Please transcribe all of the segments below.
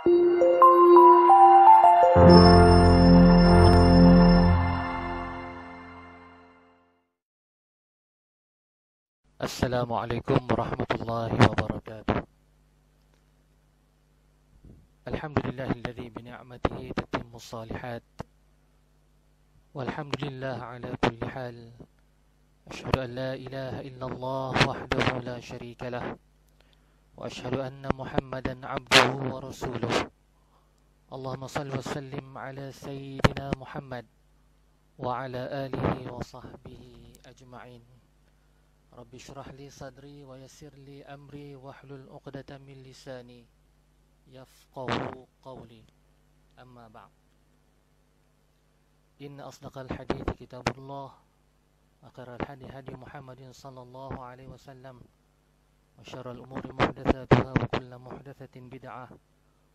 Assalamualaikum warahmatullahi wabarakatuh. Alhamdulillahilladzi bini'matihi tatimmus shalihat. Walhamdulillah ala kulli hal. Asyhadu an la ilaha illallah wahdahu la syarika lah. Wa asyhadu anna Muhammadan abduhu wa rasuluh. Allahumma salli wa sallim ala sayyidina Muhammad wa ala alihi wa sahbihi ajma'in. Rabbi syrah li sadri wa yassir li amri wahlul 'uqdatam min lisani yafqahu qawli. Amma ba'd. Inna asdaqal hadithi kitabullah wa khairal hadi hadi Muhammadin sallallahu alaihi wasallam wa syarrul umuri muhdatsatuha wa kullu muhdatsatin bid'ah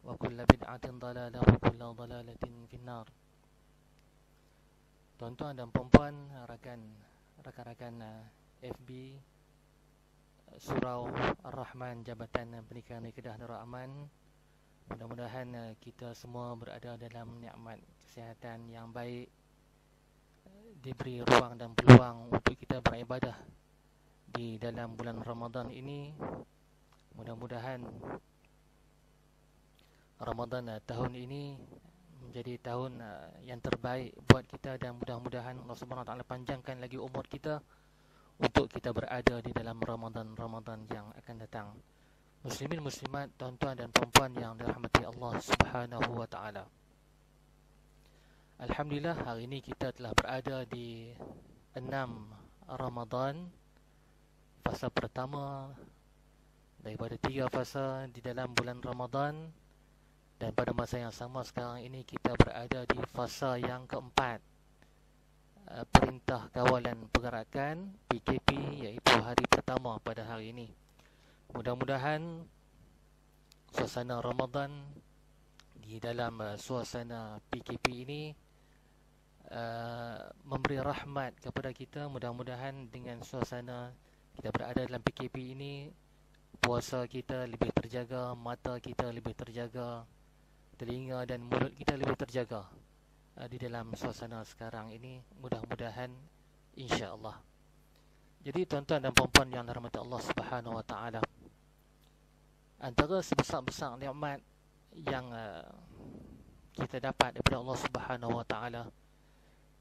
wa kullu bid'atin dalalah wa kullu dalalatin finnar. Tuan-tuan dan puan-puan, rakan-rakan FB Surau Ar-Rahman Jabatan Pernikahan Kedah Darul Aman. Mudah-mudahan kita semua berada dalam nikmat kesihatan yang baik, diberi ruang dan peluang untuk kita beribadah di dalam bulan Ramadan ini. Mudah-mudahan Ramadan tahun ini menjadi tahun yang terbaik buat kita, dan mudah-mudahan Allah Subhanahu Wa Taala panjangkan lagi umur kita untuk kita berada di dalam Ramadan yang akan datang. Muslimin muslimat, tuan-tuan dan puan-puan yang dirahmati Allah Subhanahu wa taala. Alhamdulillah, hari ini kita telah berada di 6 Ramadan, fasa pertama daripada 3 fasa di dalam bulan Ramadan, dan pada masa yang sama sekarang ini kita berada di fasa yang keempat, Perintah Kawalan Pergerakan PKP, iaitu hari pertama pada hari ini. Mudah-mudahan suasana Ramadan di dalam suasana PKP ini memberi rahmat kepada kita. Mudah-mudahan dengan suasana kita berada dalam PKP ini, puasa kita lebih terjaga, mata kita lebih terjaga, telinga dan mulut kita lebih terjaga di dalam suasana sekarang ini, mudah-mudahan insya-Allah. Jadi tuan-tuan dan puan-puan yang dirahmati Allah Subhanahu wa taala, antara sebesar-besar nikmat yang kita dapat daripada Allah Subhanahu wa taala,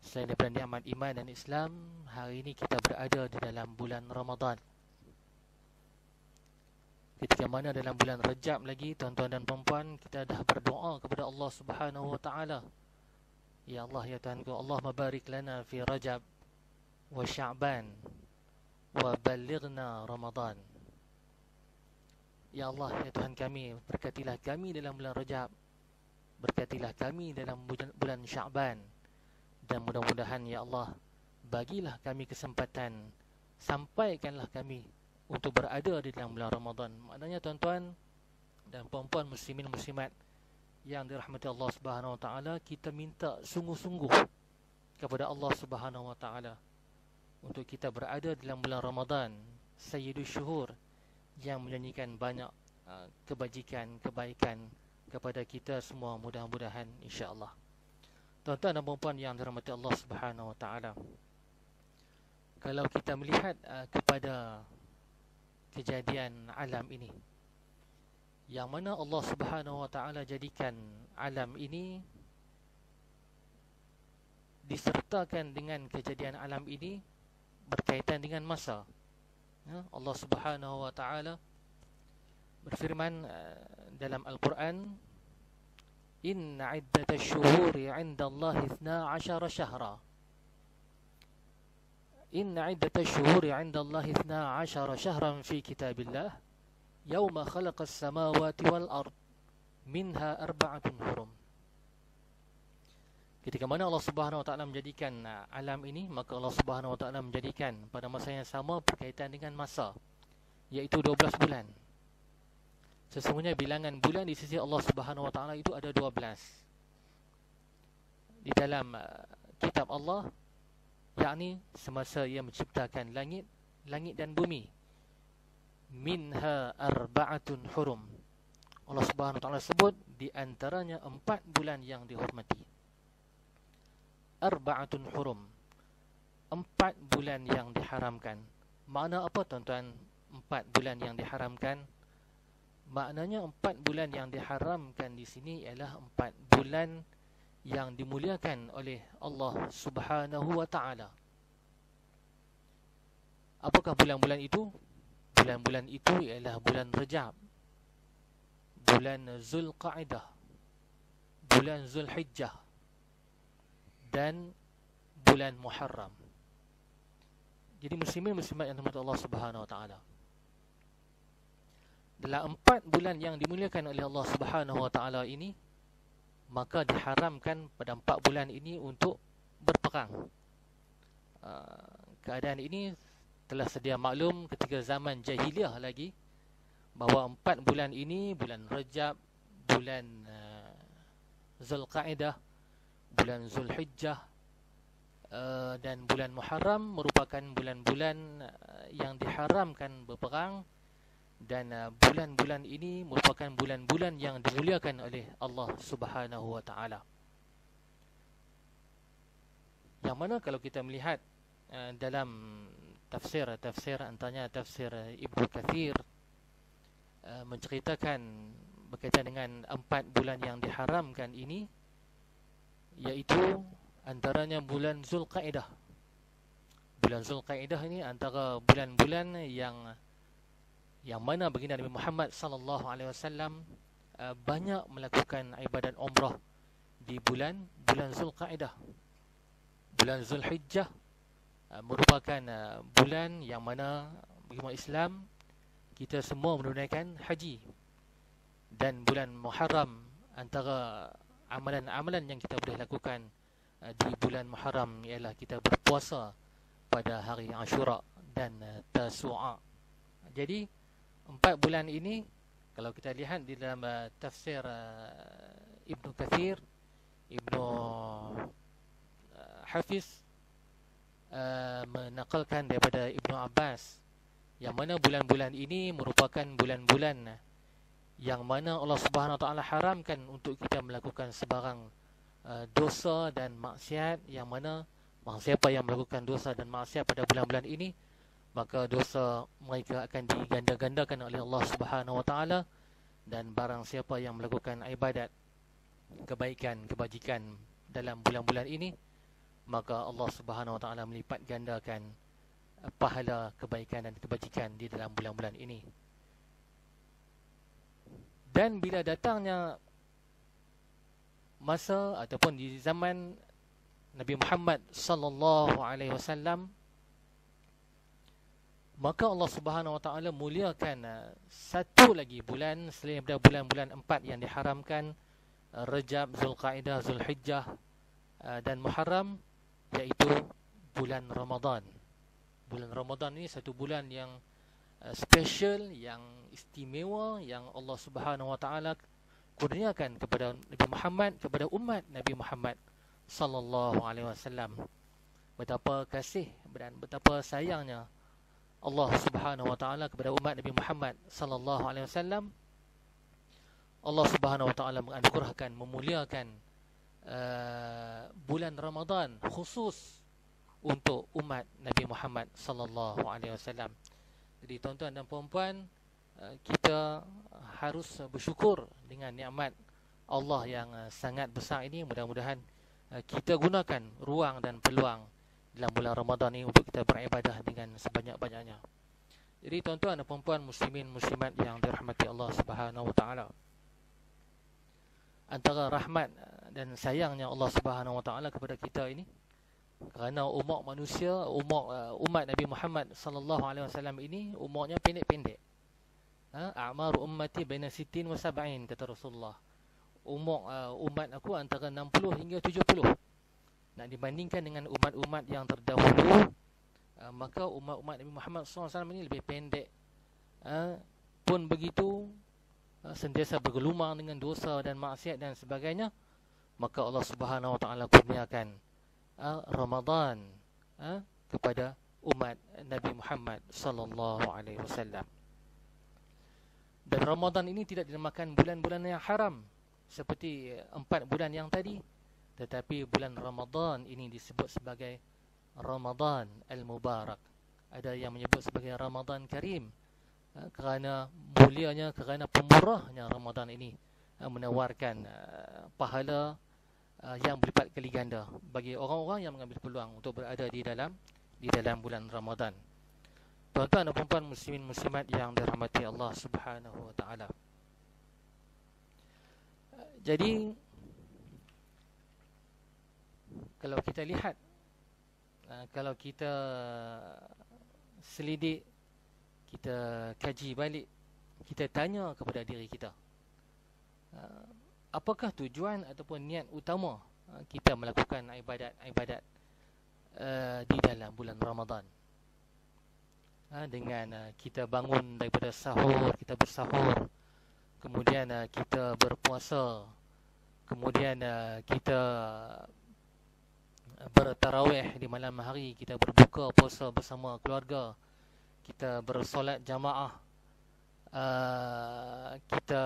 selain daripada nikmat iman dan Islam, hari ini kita berada di dalam bulan Ramadan. Ketika mana dalam bulan Rajab lagi, tuan-tuan dan puan-puan, kita dah berdoa kepada Allah Subhanahu wa taala, ya Allah, ya Tuhanku, Allahumma barik lana fi Rajab wa Sya'ban wa balighna Ramadan. Ya Allah, ya Tuhan kami, berkatilah kami dalam bulan Rajab, berkatilah kami dalam bulan Sya'ban, dan mudah-mudahan ya Allah, bagilah kami kesempatan, sampaikanlah kami untuk berada di dalam bulan Ramadan. Maknanya tuan-tuan dan puan-puan, muslimin muslimat yang dirahmati Allah Subhanahu wa taala, kita minta sungguh-sungguh kepada Allah Subhanahu wa taala untuk kita berada dalam bulan Ramadan, Sayyidus Syuhur, yang menyanyikan banyak kebajikan, kebaikan kepada kita semua, mudah-mudahan insya-Allah. Tuan-tuan dan puan-puan yang dirahmati Allah Subhanahu wa taala, kalau kita melihat kepada kejadian alam ini, yang mana Allah Subhanahu wa taala jadikan alam ini, disertakan dengan kejadian alam ini berkaitan dengan masa. Allah Subhanahu wa taala berfirman dalam Al-Quran, inna iddatash syuhuri 'indallahi 12 syahra. Inna iddatash syuhuri 'indallahi 12 syahran fi kitabillah yauma khalaqas samawati wal ard minha arba'atun hurum. Ketika mana Allah Subhanahu wa taala menjadikan alam ini, maka Allah Subhanahu wa taala menjadikan pada masa yang sama berkaitan dengan masa, iaitu 12 bulan. Sesungguhnya bilangan bulan di sisi Allah Subhanahu wa taala itu ada 12. Di dalam kitab Allah, yakni semasa ia menciptakan langit dan bumi, minha arba'atun hurum, Allah Subhanahu Wa Taala sebut di antaranya 4 bulan yang dihormati. Arba'atun hurum, 4 bulan yang diharamkan. Makna apa tuan-tuan 4 bulan yang diharamkan? Maknanya 4 bulan yang diharamkan di sini ialah 4 bulan yang dimuliakan oleh Allah Subhanahu Wa Taala. Apakah bulan-bulan itu? Bulan-bulan itu ialah bulan Rajab, bulan Zulqa'dah, bulan Zulhijjah, dan bulan Muharram. Jadi muslimin-muslimat yang dirahmati Allah Subhanahu Wa Taala, dalam 4 bulan yang dimuliakan oleh Allah Subhanahu Wa Taala ini, maka diharamkan pada 4 bulan ini untuk berperang. Keadaan ini telah sedia maklum ketika zaman jahiliah lagi, bahawa 4 bulan ini, bulan Rajab, bulan Zulqa'dah, bulan Zulhijjah, dan bulan Muharram merupakan bulan-bulan yang diharamkan berperang. Dan bulan-bulan ini merupakan bulan-bulan yang dimuliakan oleh Allah Subhanahu Wa Taala. Yang mana kalau kita melihat dalam tafsir antaranya tafsir Ibnu Kathir, menceritakan berkaitan dengan 4 bulan yang diharamkan ini, iaitu antaranya bulan Zulqa'dah. Bulan Zulqa'dah ini antara bulan-bulan yang mana baginda Nabi Muhammad sallallahu alaihi wasallam banyak melakukan ibadat umrah di bulan Zulqa'dah. Bulan Zulhijjah merupakan bulan yang mana bagi umat Islam kita semua menunaikan haji. Dan bulan Muharram, antara amalan-amalan yang kita boleh lakukan di bulan Muharram ialah kita berpuasa pada hari Ashura dan Tasu'a. Jadi 4 bulan ini, kalau kita lihat di dalam tafsir Ibnu Kathir, Ibnu Hafiz menakalkan daripada Ibnu Abbas, yang mana bulan-bulan ini merupakan bulan-bulan yang mana Allah Subhanahu Wa Taala haramkan untuk kita melakukan sebarang dosa dan maksiat, yang mana siapa yang melakukan dosa dan maksiat pada bulan-bulan ini, maka dosa mereka akan diganda-gandakan oleh Allah Subhanahu Wa Taala. Dan barang siapa yang melakukan ibadat, kebaikan, kebajikan dalam bulan-bulan ini, maka Allah Subhanahu Wa Taala melipat gandakan pahala kebaikan dan kebajikan di dalam bulan-bulan ini. Dan bila datangnya masa ataupun di zaman Nabi Muhammad sallallahu alaihi wasallam, maka Allah Subhanahu Wa Taala muliakan satu lagi bulan selain daripada bulan-bulan 4 yang diharamkan, Rajab, Zulqa'dah, Zulhijjah dan Muharram, iaitu bulan Ramadan. Bulan Ramadan ini satu bulan yang special, yang istimewa, yang Allah Subhanahu Wa Taala kurniakan kepada Nabi Muhammad, kepada umat Nabi Muhammad sallallahu alaihi wasallam. Betapa kasih dan betapa sayangnya Allah Subhanahu Wa Taala kepada umat Nabi Muhammad sallallahu alaihi wasallam. Allah Subhanahu Wa Taala menganugerahkan, memuliakan bulan Ramadan khusus untuk umat Nabi Muhammad sallallahu alaihi wasallam. Jadi tuan-tuan dan puan-puan, kita harus bersyukur dengan nikmat Allah yang sangat besar ini. Mudah-mudahan kita gunakan ruang dan peluang dalam bulan Ramadan ini untuk kita beribadah dengan sebanyak-banyaknya. Jadi tuan-tuan dan puan-puan, muslimin muslimat yang dirahmati Allah Subhanahu Wa Taala, antara rahmat dan sayangnya Allah Subhanahu Wa Taala kepada kita ini, kerana umat manusia, umat Nabi Muhammad sallallahu alaihi wasallam ini umurnya pendek-pendek. A'mar ummati baina 60 wa 70, kata Rasulullah. Umur umat aku antara 60 hingga 70. Nak dibandingkan dengan umat-umat yang terdahulu, maka umat-umat Nabi Muhammad sallallahu alaihi wasallam ini lebih pendek. Pun begitu, sentiasa bergelumang dengan dosa dan maksiat dan sebagainya, maka Allah Subhanahu Wa Taala kurniakan Ramadan kepada umat Nabi Muhammad sallallahu alaihi wasallam. Dan Ramadan ini tidak dinamakan bulan-bulan yang haram seperti 4 bulan yang tadi, tetapi bulan Ramadan ini disebut sebagai Ramadan Al-Mubarak. Ada yang menyebut sebagai Ramadan Karim, kerana mulianya, kerana pemurahnya Ramadan ini menawarkan pahala yang berlipat kali ganda bagi orang-orang yang mengambil peluang untuk berada di dalam bulan Ramadan. Tuan-tuan dan puan-puan muslimin muslimat yang dirahmati Allah Subhanahu wa taala. Jadi kalau kita lihat, kalau kita selidik, kita kaji balik, kita tanya kepada diri kita, apakah tujuan ataupun niat utama kita melakukan ibadat-ibadat di dalam bulan Ramadan? Dengan kita bangun daripada sahur, kita bersahur, kemudian kita berpuasa, kemudian kita bertarawih di malam hari, kita berbuka puasa bersama keluarga, kita bersolat jamaah, kita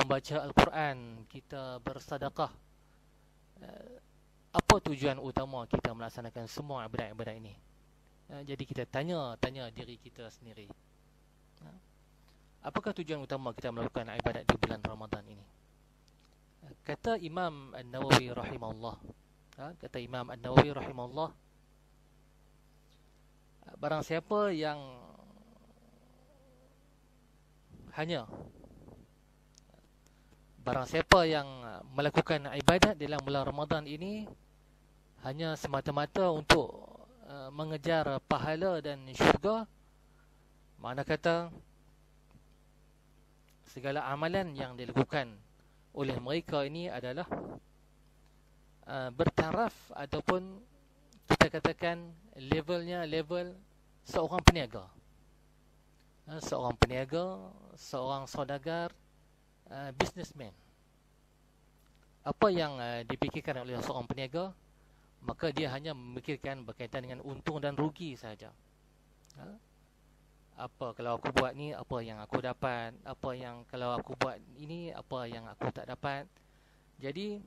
membaca Al-Quran, kita bersedekah. Apa tujuan utama kita melaksanakan semua ibadat-ibadat ini? Jadi kita tanya diri kita sendiri, apakah tujuan utama kita melakukan ibadat di bulan Ramadan ini? Kata Imam An-Nawawi rahimahullah, barang siapa yang melakukan ibadat dalam bulan Ramadan ini hanya semata-mata untuk mengejar pahala dan syurga, makna kata segala amalan yang dilakukan oleh mereka ini adalah bertaraf ataupun kita katakan levelnya level seorang peniaga, seorang saudagar, businessman. Apa yang dipikirkan oleh seorang peniaga, maka dia hanya memikirkan berkaitan dengan untung dan rugi sahaja. Apa kalau aku buat ni, apa yang aku dapat? Apa yang kalau aku buat ini, apa yang aku tak dapat? Jadi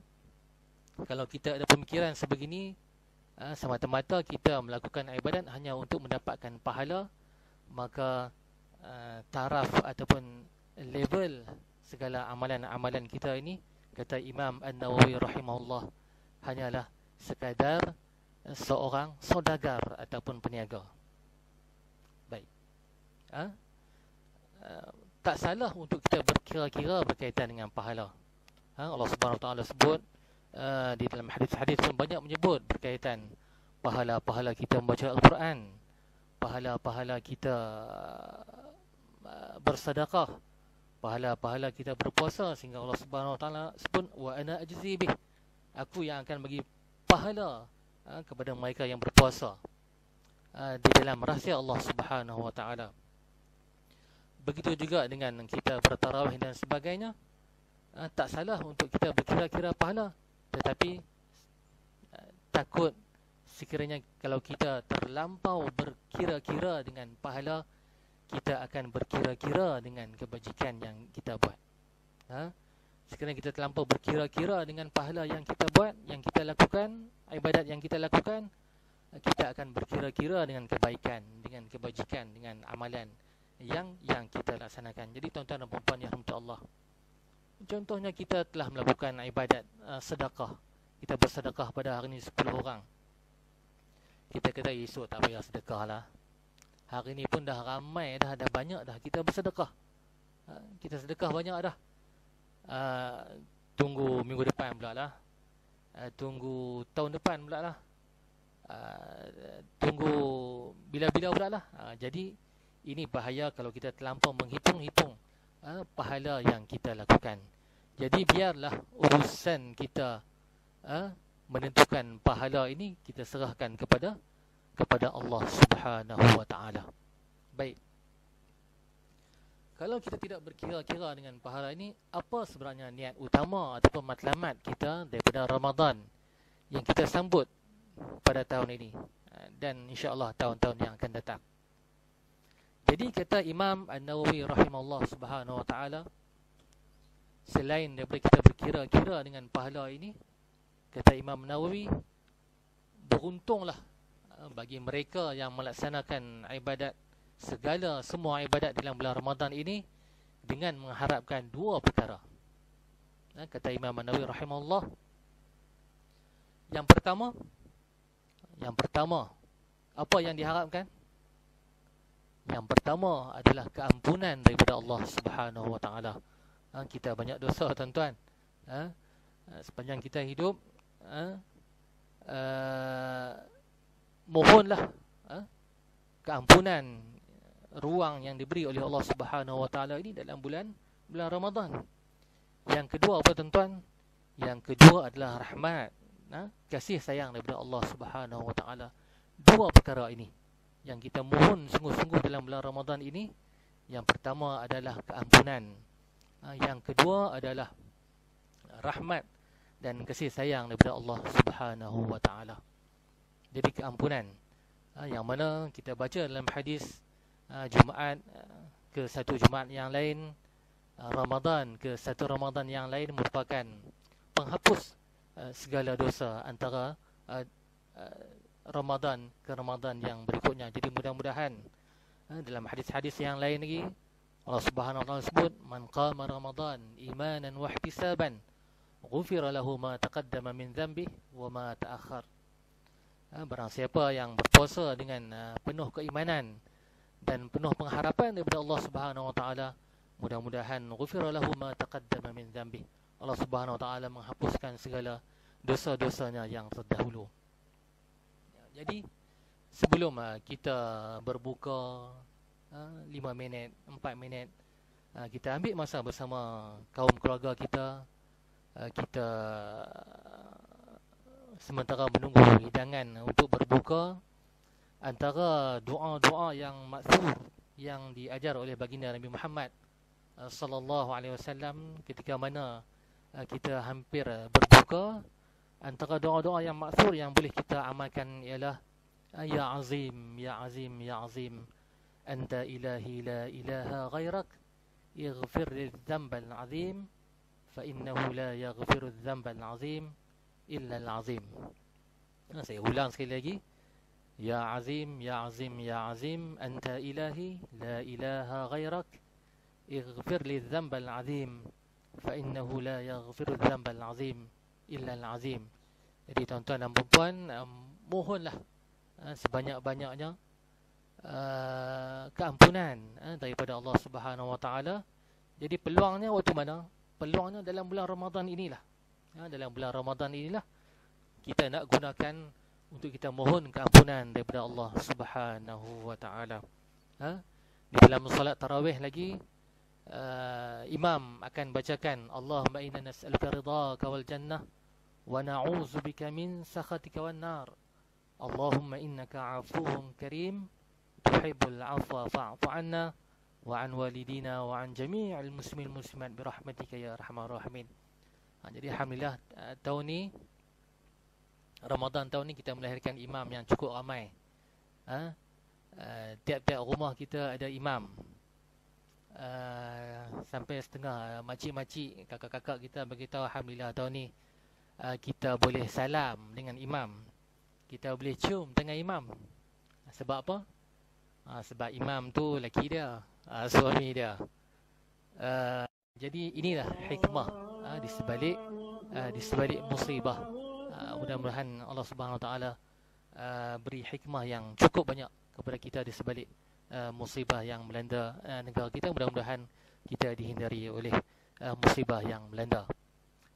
kalau kita ada pemikiran sebegini, semata-mata kita melakukan ibadat hanya untuk mendapatkan pahala, maka taraf ataupun level segala amalan-amalan kita ini, kata Imam An-Nawawi rahimahullah, hanyalah sekadar seorang saudagar ataupun peniaga. Baik. Tak salah untuk kita berkira-kira berkaitan dengan pahala. Allah Subhanahu Wa Taala sebut di dalam hadis-hadis pun banyak menyebut berkaitan pahala-pahala kita membaca Al-Quran, pahala-pahala kita bersedekah, pahala-pahala kita berpuasa, sehingga Allah Subhanahu Wa Taala sebut wa ana ajzi bih, aku yang akan bagi pahala kepada mereka yang berpuasa di dalam rahsia Allah Subhanahu Wa Taala. Begitu juga dengan kita bertarawih dan sebagainya. Tak salah untuk kita berkira-kira pahala, tetapi takut sekiranya kalau kita terlampau berkira-kira dengan pahala, kita akan berkira-kira dengan kebajikan yang kita buat. Sekiranya kita terlampau berkira-kira dengan pahala yang kita buat, yang kita lakukan, ibadat yang kita lakukan, kita akan berkira-kira dengan kebaikan, dengan kebajikan, dengan amalan yang kita laksanakan. Jadi tuan-tuan dan puan-puan yang rahmat Allah, contohnya kita telah melakukan ibadat sedekah. Kita bersedekah pada hari ini 10 orang. Kita kata esok tak payah sedekah lah, hari ini pun dah ramai dah banyak dah kita bersedekah. Kita sedekah banyak dah. Tunggu minggu depan pula lah, tunggu tahun depan pula lah, tunggu bila-bila pula lah. Jadi ini bahaya kalau kita terlampau menghitung-hitung pahala yang kita lakukan. Jadi biarlah urusan kita menentukan pahala ini kita serahkan kepada Allah Subhanahu Wa Taala. Baik. Kalau kita tidak berkira-kira dengan pahala ini, apa sebenarnya niat utama ataupun matlamat kita daripada Ramadan yang kita sambut pada tahun ini dan insya-Allah tahun-tahun yang akan datang? Jadi kata Imam An-Nawawi rahimahullah subhanahu wa ta'ala, selain daripada kita berkira-kira dengan pahala ini, kata Imam Nawawi, beruntunglah bagi mereka yang melaksanakan ibadat, semua ibadat dalam bulan Ramadan ini dengan mengharapkan dua perkara. Kata Imam An-Nawawi rahimahullah, yang pertama, apa yang diharapkan? Yang pertama adalah keampunan daripada Allah Subhanahu wa taala. Kita banyak dosa, tuan-tuan. Sepanjang kita hidup, mohonlah keampunan, ruang yang diberi oleh Allah Subhanahu wa taala ini dalam bulan Ramadan. Yang kedua apa, tuan-tuan? Yang kedua adalah rahmat, kasih sayang daripada Allah Subhanahu wa taala. Dua perkara ini yang kita mohon sungguh-sungguh dalam bulan Ramadan ini. Yang pertama adalah keampunan, yang kedua adalah rahmat dan kasih sayang daripada Allah Subhanahu wa taala. Jadi keampunan, yang mana kita baca dalam hadis, Jumaat ke satu Jumaat yang lain, Ramadan ke satu Ramadan yang lain merupakan penghapus segala dosa antara Ramadan ke Ramadan yang berikutnya. Jadi mudah-mudahan dalam hadis-hadis yang lain lagi, Allah Subhanahu wa taala sebut, man qama Ramadan imanan wa ihtisaban ghufira lahu ma taqaddama min dhanbihi wa ma ta'akhkhar. Barang siapa yang berpuasa dengan penuh keimanan dan penuh pengharapan daripada Allah Subhanahu wa taala, mudah-mudahan ghufira lahu ma taqaddama min dhanbihi, Allah Subhanahu wa taala menghapuskan segala dosa-dosanya yang terdahulu. Jadi sebelum kita berbuka 5 minit, 4 minit, kita ambil masa bersama kaum keluarga kita. Kita sementara menunggu hidangan untuk berbuka, antara doa-doa yang maksur yang diajar oleh baginda Nabi Muhammad sallallahu alaihi wasallam ketika mana kita hampir berbuka, antara doa-doa yang maksur yang boleh kita amalkan ialah ya azim, ya azim, ya azim, anta ilahi la ilaha ghairak, ighfir lidh-dhanbal azim, fa innahu la yaghfiru adh-dhanbal azim illa al-azim. Saya ulang sekali lagi. Ya azim, ya azim, ya azim, anta ilahi la ilaha ghairak, ighfir lidh-dhanbal azim, fa innahu la yaghfiru adh-dhanbal azim illa al-azim. Jadi tuan-tuan dan puan-puan, mohonlah sebanyak-banyaknya keampunan daripada Allah Subhanahu wa taala. Jadi peluangnya waktu mana? Peluangnya dalam bulan Ramadan inilah. Dalam bulan Ramadan inilah kita nak gunakan untuk kita mohon keampunan daripada Allah Subhanahu wa taala. Di dalam solat tarawih lagi, imam akan bacakan, Allahumma inna nas'aluka ridhaka wal jannah wa na'udzubika min sakhatika wan nar. Allahumma innaka 'afuwun karim tuhibbul 'afwa fa'fu 'anna wa 'an walidina wa 'an jami'il muslimin muslimat bi rahmatika ya arhamar rahimin. Jadi alhamdulillah, tahun ni Ramadan tahun ni kita melahirkan imam yang cukup ramai. Tiap-tiap rumah kita ada imam. Sampai setengah makcik-makcik, kakak-kakak kita beritahu alhamdulillah tahun ni kita boleh salam dengan imam, kita boleh cium tangan imam. Sebab apa? Sebab imam tu laki dia, suami dia. Jadi inilah hikmah di sebalik musibah. Mudah-mudahan Allah Subhanahu Wa Taala beri hikmah yang cukup banyak kepada kita di sebalik musibah yang melanda negara kita. Mudah-mudahan kita dihindari oleh musibah yang melanda.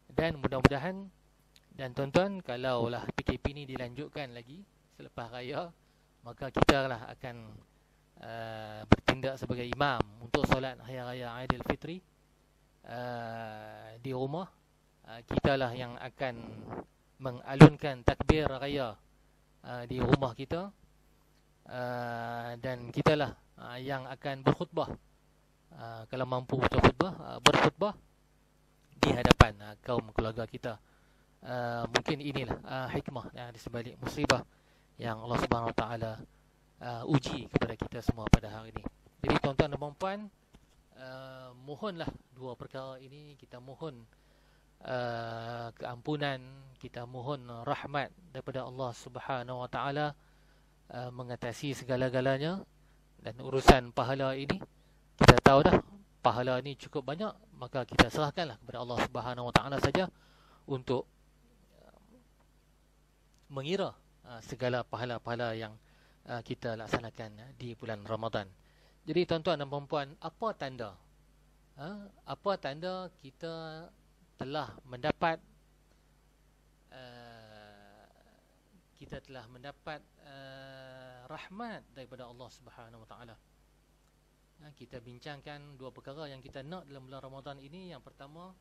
Dan mudah-mudahan, dan tuan-tuan, kalaulah PKP ni dilanjutkan lagi selepas raya, maka kita lah akan bertindak sebagai imam untuk solat Hari Raya Aidilfitri di rumah. Kita lah yang akan mengalunkan takbir raya di rumah kita, dan kita lah yang akan berkhutbah, kalau mampu berkhutbah di hadapan kaum keluarga kita. Mungkin inilah hikmah di sebalik musibah yang Allah Subhanahu Wa Taala uji kepada kita semua pada hari ini. Jadi tuan-tuan dan puan-puan, mohonlah dua perkara ini. Kita mohon keampunan, kita mohon rahmat daripada Allah Subhanahu Wa Taala mengatasi segala-galanya. Dan urusan pahala ini, kita tahu dah pahala ini cukup banyak, maka kita serahkanlah kepada Allah Subhanahu Wa Taala saja untuk mengira segala pahala-pahala yang kita laksanakan di bulan Ramadan. Jadi tuan-tuan dan puan-puan, apa tanda? Apa tanda kita telah mendapat rahmat daripada Allah Subhanahu Wa Taala? Kita bincangkan dua perkara yang kita nak dalam bulan Ramadan ini. Yang pertama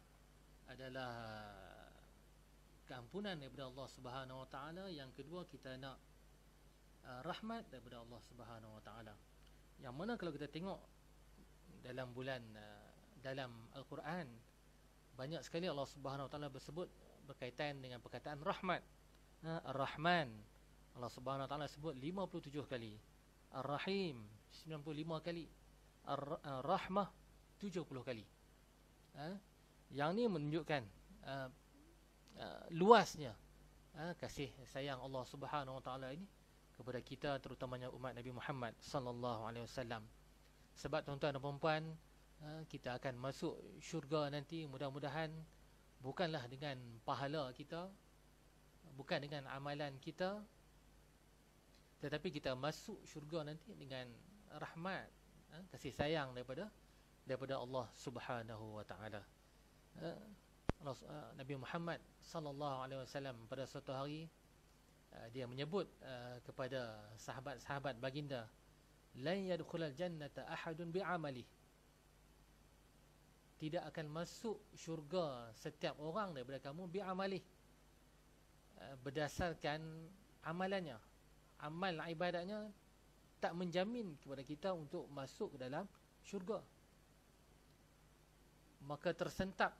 adalah keampunan daripada Allah Subhanahu Wa Taala. Yang kedua, kita nak rahmat daripada Allah Subhanahu Wa Taala. Yang mana kalau kita tengok dalam bulan dalam Al-Quran, banyak sekali Allah Subhanahu Wa Taala bersebut berkaitan dengan perkataan rahmat. Ar-Rahman, Allah Subhanahu Wa Taala sebut 57 kali. Ar-Rahim 95 kali. Ar-Rahmah 70 kali. Yang ni menunjukkan luasnya kasih sayang Allah Subhanahu Wa Taala ini kepada kita, terutamanya umat Nabi Muhammad sallallahu alaihi wasallam. Sebab tuan-tuan dan puan-puan, kita akan masuk syurga nanti mudah-mudahan bukanlah dengan pahala kita, bukan dengan amalan kita, tetapi kita masuk syurga nanti dengan rahmat, kasih sayang daripada Allah Subhanahu Wa Taala. Nabi Muhammad sallallahu alaihi wasallam pada suatu hari dia menyebut kepada sahabat-sahabat baginda, lan yadkhulal jannata ahadun bi'amalihi, tidak akan masuk syurga setiap orang daripada kamu bi'amalihi, berdasarkan amalannya. Amal ibadatnya tak menjamin kepada kita untuk masuk ke dalam syurga. Maka tersentak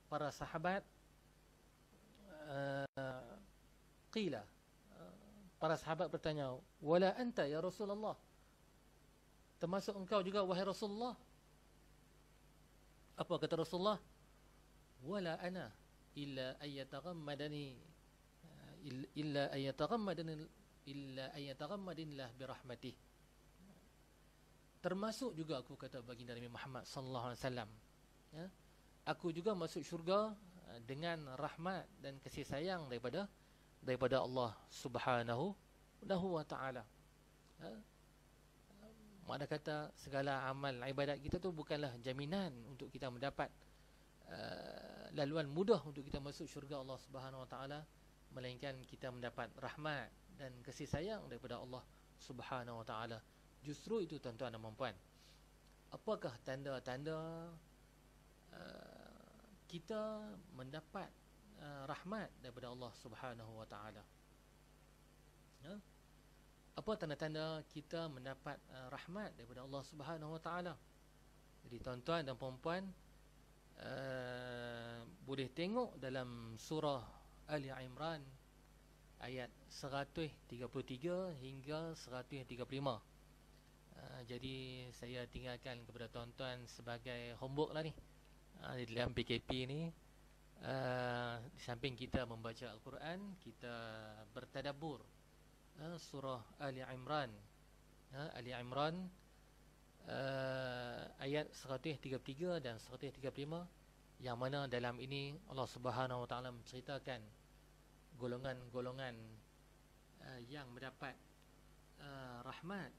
para sahabat, qila, para sahabat bertanya, wala anta ya Rasulullah, termasuk engkau juga wahai Rasulullah? Apa kata Rasulullah? Wala ana illa ayyataghammadani ayyataghammadinillah birahmatih. Termasuk juga aku, kata baginda Nabi Muhammad sallallahu alaihi wasallam, aku juga masuk syurga dengan rahmat dan kasih sayang daripada Allah Subhanahu wa Ta'ala. Makna kata segala amal ibadat kita tu bukanlah jaminan untuk kita mendapat laluan mudah untuk kita masuk syurga Allah Subhanahu wa Ta'ala, melainkan kita mendapat rahmat dan kasih sayang daripada Allah Subhanahu wa Ta'ala. Justru itu tuan-tuan dan puan-puan, apakah tanda-tanda kita mendapat rahmat daripada Allah Subhanahu wa Ta'ala? Apa tanda-tanda kita mendapat rahmat daripada Allah Subhanahu wa Ta'ala? Jadi tuan-tuan dan puan-puan, boleh tengok dalam surah Ali Imran ayat 133 hingga 135. Jadi saya tinggalkan kepada tuan-tuan sebagai homework lah ni. Di dalam PKP ni, di samping kita membaca Al-Quran, kita bertadabbur surah Ali Imran. Ali Imran ayat 133 dan 135, yang mana dalam ini Allah Subhanahu wa Ta'ala menceritakan golongan-golongan yang mendapat rahmat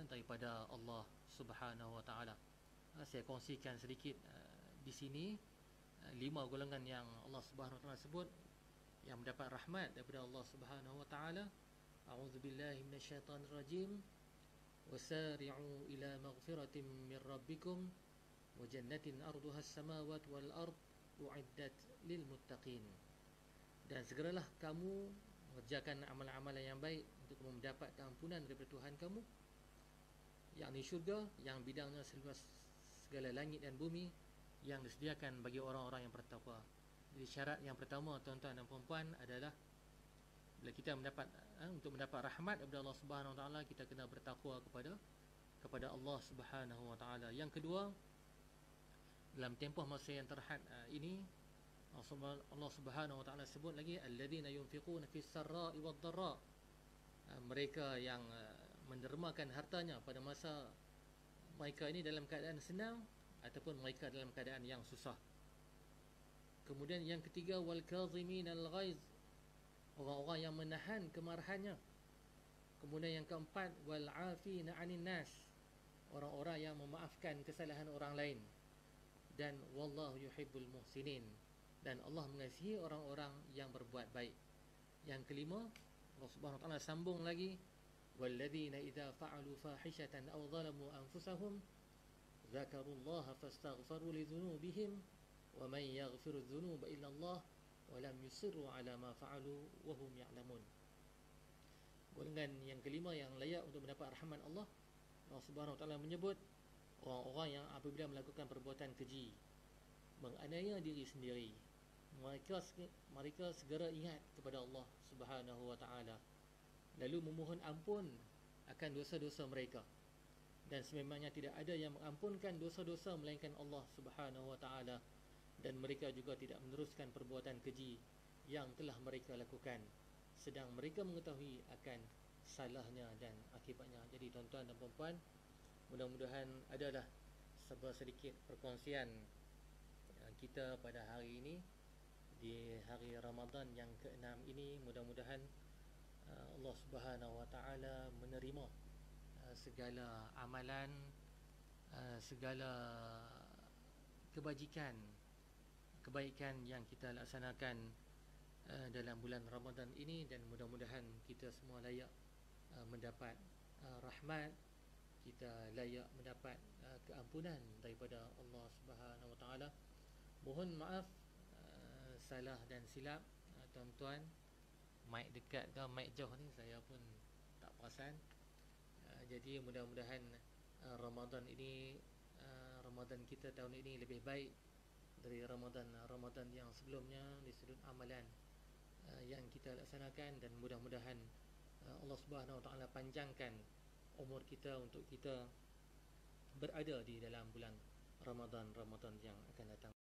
daripada Allah Subhanahu wa Ta'ala. Saya kongsikan sedikit di sini 5 golongan yang Allah Subhanahu wa Ta'ala sebut yang mendapat rahmat daripada Allah Subhanahu wa Ta'ala. A'udzubillahi minasyaitonir rajim. Wasari'u ila maghfiratin min rabbikum wa jannatin arduha as-samawati wal ard u'iddat lil muttaqin. Dan segeralah kamu mengerjakan amalan-amalan yang baik untuk kamu mendapat keampunan daripada Tuhan kamu, yakni syurga yang bidangnya seluas segala langit dan bumi, yang disediakan bagi orang-orang yang bertakwa. Jadi syarat yang pertama tuan-tuan dan puan-puan adalah bila kita mendapat untuk mendapat rahmat daripada Allah Subhanahu wa Ta'ala, kita kena bertakwa kepada kepada Allah Subhanahu wa taala. Yang kedua, dalam tempoh masa yang terhad ini, Allah Subhanahu wa taala sebut lagi alladzina yunfiquna fis sarra'i wad dharra, mereka yang mendermakan hartanya pada masa mereka ini dalam keadaan senang ataupun mereka dalam keadaan yang susah. Kemudian yang ketiga, wal kaziminal ghaiz, orang-orang yang menahan kemarahannya. Kemudian yang keempat, wal afina 'anil nas, orang-orang yang memaafkan kesalahan orang lain. Dan wallahu yuhibbul muhsinin, dan Allah mengasihi orang-orang yang berbuat baik. Yang kelima, Allah Subhanahu wa taala sambung lagi, walladzina idza fa'alu fahishatan aw zalamu anfusahum dzakarullaha fastaghfiru lidzunubihim wa man yaghfiru dzunuba illa Allah wa lam yusirru ala ma fa'alu wa hum ya'lamun. Golongan yang kelima yang layak untuk mendapat rahmat Allah, Allah Subhanahu wa taala menyebut orang-orang yang apabila melakukan perbuatan keji, menganiaya diri sendiri, mereka segera ingat kepada Allah Subhanahu wa taala, lalu memohon ampun akan dosa-dosa mereka. Dan sememangnya tidak ada yang mengampunkan dosa-dosa melainkan Allah Subhanahu wa taala, dan mereka juga tidak meneruskan perbuatan keji yang telah mereka lakukan, sedang mereka mengetahui akan salahnya dan akibatnya. Jadi tuan-tuan dan puan-puan, mudah-mudahan adalah sedikit perkongsian kita pada hari ini, di hari Ramadan yang ke-6 ini. Mudah-mudahan Allah Subhanahu wa taala menerima segala amalan, segala kebaikan yang kita laksanakan dalam bulan Ramadan ini, dan mudah-mudahan kita semua layak mendapat rahmat, kita layak mendapat keampunan daripada Allah Subhanahu wa taala. Mohon maaf salah dan silap tuan-tuan, mic dekat ke mic jauh ni saya pun tak perasan. Jadi mudah-mudahan Ramadan ini, Ramadan kita tahun ini lebih baik dari Ramadan yang sebelumnya, di sudut amalan yang kita laksanakan, dan mudah-mudahan Allah Subhanahu wa taala panjangkan umur kita untuk kita berada di dalam bulan Ramadan yang akan datang.